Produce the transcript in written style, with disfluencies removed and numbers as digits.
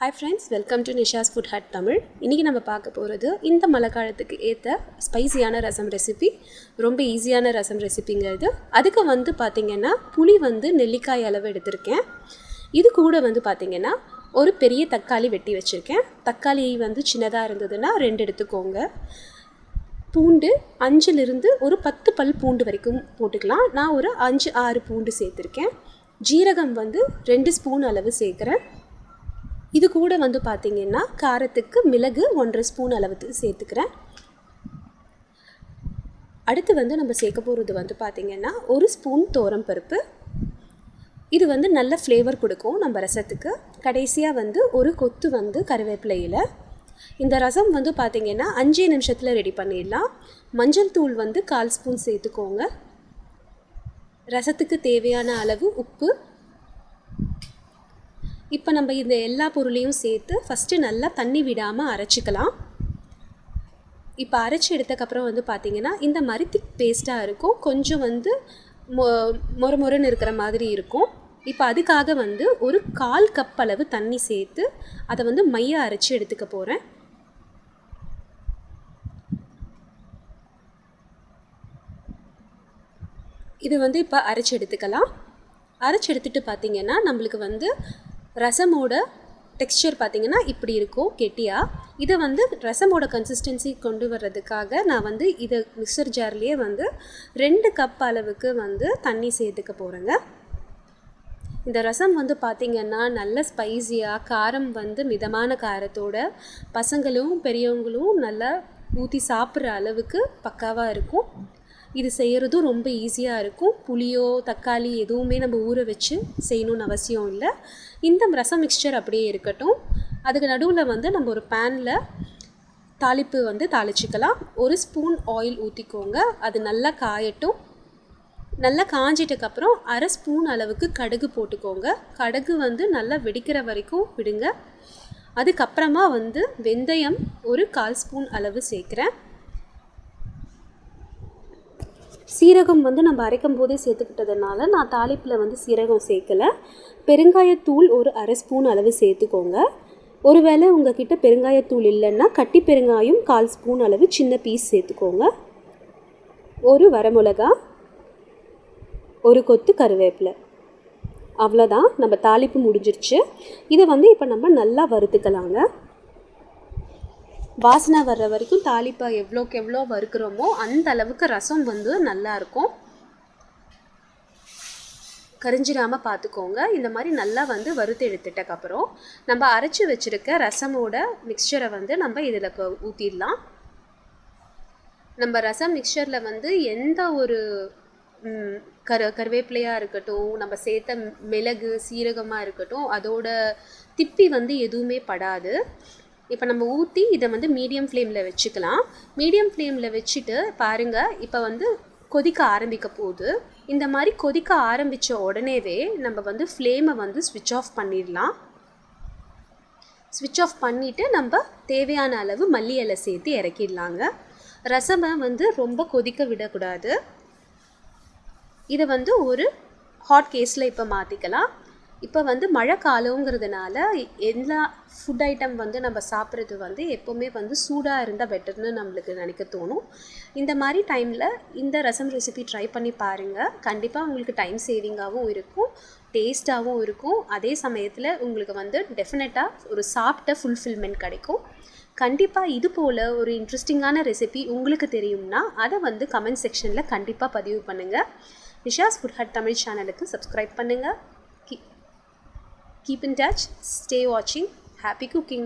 Hi friends, welcome to Nisha's Food Hut Tamil. இன்னைக்கு நம்ம பார்க்க போறது இந்த மழைக்காலத்துக்கு ஏத்த ஸ்பைசியான ரசம் ரெசிபி. ரொம்ப ஈஸியான ரசம் ரெசிபிங்கிறது. அதுக்கு பாத்தீங்கன்னா புளி நெல்லிக்காய் அளவு எடுத்துர்க்கேன். இது கூட பாத்தீங்கன்னா ஒரு பெரிய தக்காளி வெட்டி வச்சிருக்கேன். தக்காளி சின்னதா இருந்ததுன்னா 2 எடுத்துக்கோங்க. பூண்டு 5 இருந்து ஒரு 10 பல் பூண்டு வரைக்கும் போட்டுக்கலாம். நான் ஒரு 5-6 பூண்டு சேர்த்திருக்கேன். ஜீரகம் 2 ஸ்பூன் அளவு சேர்க்கிறேன். இது கூட பாத்தீங்கன்னா காரத்துக்கு மிளகு 1 ஸ்பூன் அளவுக்கு சேர்த்துக்கிறேன். அடுத்து நம்ம சேர்க்க போறது பாத்தீங்கன்னா 1 ஸ்பூன் தோரம் பருப்பு. இது நல்ல ஃப்ளேவர் கொடுக்கும் நம்ம ரசத்துக்கு. கடைசியா ஒரு கொத்து கறிவேப்பிலை இலை. இந்த ரசம் பாத்தீங்கன்னா 5 நிமிஷத்துல ரெடி பண்ணிடலாம். மஞ்சள் தூள் 1/4 ஸ்பூன் சேர்த்துக்கோங்க. ரசத்துக்கு தேவையான அளவு உப்பு. இப்போ நம்ம இந்த எல்லா பொருளையும் சேர்த்து ஃபர்ஸ்ட் நல்லா தண்ணி விடாம அரைச்சிக்கலாம். இப்போ அரைச்சு எடுத்ததுக்கு அப்புறம் பாத்தீங்கன்னா இந்த மாதிரி திக் பேஸ்டா இருக்கும். கொஞ்சம் மொரமொரன்னு இருக்கிற மாதிரி இருக்கும். இப்போ அதுக்காக ஒரு 1/4 கப் அளவு தண்ணி சேர்த்து அதை மையா அரைச்சு எடுத்துக்க போறேன். இது இப்போ அரைச்சு எடுத்துக்கலாம். அரைச்சு எடுத்துட்டு பாத்தீங்கன்னா நம்மளுக்கு ரசமோட டெக்ஸ்சர் பாத்தீங்கன்னா இப்படி இருக்கும் கெட்டியா. இதை ரசமோட கன்சிஸ்டன்சி கொண்டு வர்றதுக்காக நான் இதை மிக்சர் ஜார்லயே 2 கப் அளவுக்கு தண்ணி சேர்த்துக்க போறேங்க. இந்த ரசம் பாத்தீங்கன்னா நல்ல ஸ்பைசியா, காரம் மிதமான காரத்தோட பசங்களும் பெரியவங்களும் நல்லா ஊத்தி சாப்பிடுற அளவுக்கு பக்காவா இருக்கும். இது செய்யறதும் ரொம்ப ஈஸியா இருக்கும். புளியோ தக்காளி எதுவுமே நம்ம ஊற வச்சு செய்யணும்னு அவசியம் இல்லை. இந்த ரசம் மிக்சர் அப்படியே இருக்கட்டும். அதுக்கு நடுவில் நம்ம ஒரு பேன்ல தாளிப்பு தாளிச்சுக்கலாம். 1 ஸ்பூன் ஆயில் ஊற்றிக்கோங்க. அது நல்லா காயட்டும். நல்லா காஞ்சிட்டக்கு அப்புறம் 1/2 ஸ்பூன் அளவுக்கு கடுகு போட்டுக்கோங்க. கடுகு நல்லா வெடிக்கிற வரைக்கும் விடுங்க. அதுக்கப்புறமா வெந்தயம் ஒரு 1/4 ஸ்பூன் அளவு சேர்க்குறேன். சீரகம் நம்ம அரைக்கும் போதே சேர்த்துக்கிட்டதுனால நான் தாளிப்பில் சீரகம் சேர்க்கலை. பெருங்காயத்தூள் ஒரு 1/2 ஸ்பூன் அளவு சேர்த்துக்கோங்க. ஒருவேளை உங்ககிட்ட பெருங்காயத்தூள் இல்லைன்னா கட்டி பெருங்காயம் 1/4 ஸ்பூன் அளவு சின்ன பீஸ் சேர்த்துக்கோங்க. ஒரு வரமிளகா, ஒரு கொத்து கறிவேப்பிலை. அவ்வளோதான், நம்ம தாளிப்பு முடிஞ்சிருச்சு. இதை இப்போ நம்ம நல்லா வறுத்துக்கலாங்க. வாசனை வர்ற வரைக்கும் தாளிப்பை எவ்வளோக்கு எவ்வளோ வறுக்கிறோமோ அந்த அளவுக்கு ரசம் நல்லா இருக்கும். கரிஞ்சிடாமல் பார்த்துக்கோங்க. இந்த மாதிரி நல்லா வறுத்து எடுத்துட்டக்கப்புறம் நம்ம அரைச்சி வச்சுருக்க ரசமோட மிக்சரை நம்ம இதில் ஊற்றிடலாம். நம்ம ரசம் மிக்சரில் எந்த ஒரு கருவேப்பிலையாக இருக்கட்டும், நம்ம சேர்த்த மிளகு சீரகமாக இருக்கட்டும், அதோட திப்பி எதுவுமே படாது. இப்போ நம்ம ஊற்றி இதை மீடியம் ஃப்ளேமில் வச்சுக்கலாம். மீடியம் ஃப்ளேமில் வச்சுட்டு பாருங்கள், இப்போ கொதிக்க ஆரம்பிக்க போகுது. இந்த மாதிரி கொதிக்க ஆரம்பித்த உடனேவே நம்ம ஃப்ளேமை ஸ்விட்ச் ஆஃப் பண்ணிடலாம். ஸ்விட்ச் ஆஃப் பண்ணிவிட்டு நம்ம தேவையான அளவு மல்லி இலை சேர்த்து இறக்கிடலாங்க. ரசமை ரொம்ப கொதிக்க விடக்கூடாது. இதை ஒரு ஹாட் கேஸில் இப்போ மாற்றிக்கலாம். இப்போ மழை காலங்கிறதுனால எல்லா ஃபுட் ஐட்டம் நம்ம சாப்பிட்றது எப்போவுமே சூடாக இருந்தால் பெட்டர்னு நம்மளுக்கு நினைக்க தோணும். இந்த மாதிரி டைமில் இந்த ரசம் ரெசிபி ட்ரை பண்ணி பாருங்கள். கண்டிப்பாக உங்களுக்கு டைம் சேவிங்காகவும் இருக்கும், டேஸ்ட்டாகவும் இருக்கும். அதே சமயத்தில் உங்களுக்கு டெஃபினட்டாக ஒரு சாப்பிட்ட ஃபுல்ஃபில்மெண்ட் கிடைக்கும். கண்டிப்பாக இது போல் ஒரு இன்ட்ரெஸ்டிங்கான ரெசிபி உங்களுக்கு தெரியும்னா அதை கமெண்ட் செக்ஷனில் கண்டிப்பாக பதிவு பண்ணுங்கள். நிஷாஸ் ஃபுட் ஹட் தமிழ் சேனலுக்கு சப்ஸ்கிரைப் பண்ணுங்கள். Keep in touch, stay watching, happy cooking.